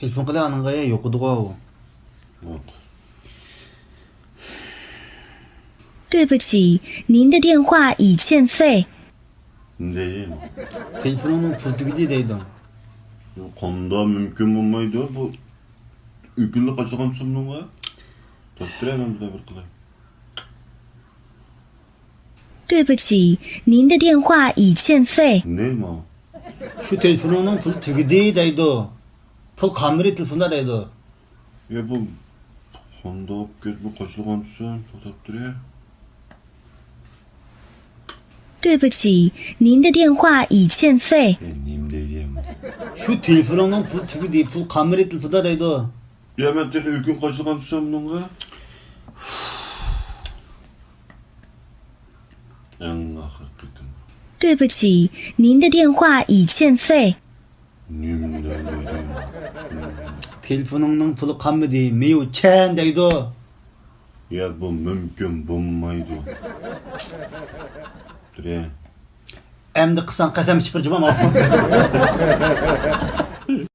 Telefon kılanın yokudu o. 对不起，您的电话已欠费。 Değil. Telefonunun pultu deydi. Konuda mümkün bulmaydı. Bu ülkülü kaçakan sunduğuna. Tutturayım bir de bir kılay. 对不起，您的电话已欠费。 Değil mi o? Şu telefonunun pultu deydi. Pul kameri telefonda deydi. Ya bu konuda bu kaçakan sun tutturayım. 对不起，您的电话已欠费。 Benim diyeyim. Şu telefonunun pultu deydi. Pul kameri telefonda deydi. Ya ben tek ülkün kaçakan sun bununla. En ahır kıtım. 对不起，您的电话已欠费。 Nimden diyeyim. Telefonunun pulu kameri meyu çen deydi. Ya bu mümkün bulmaydı. Durayım. Hem de kısan kasem çıpırcıma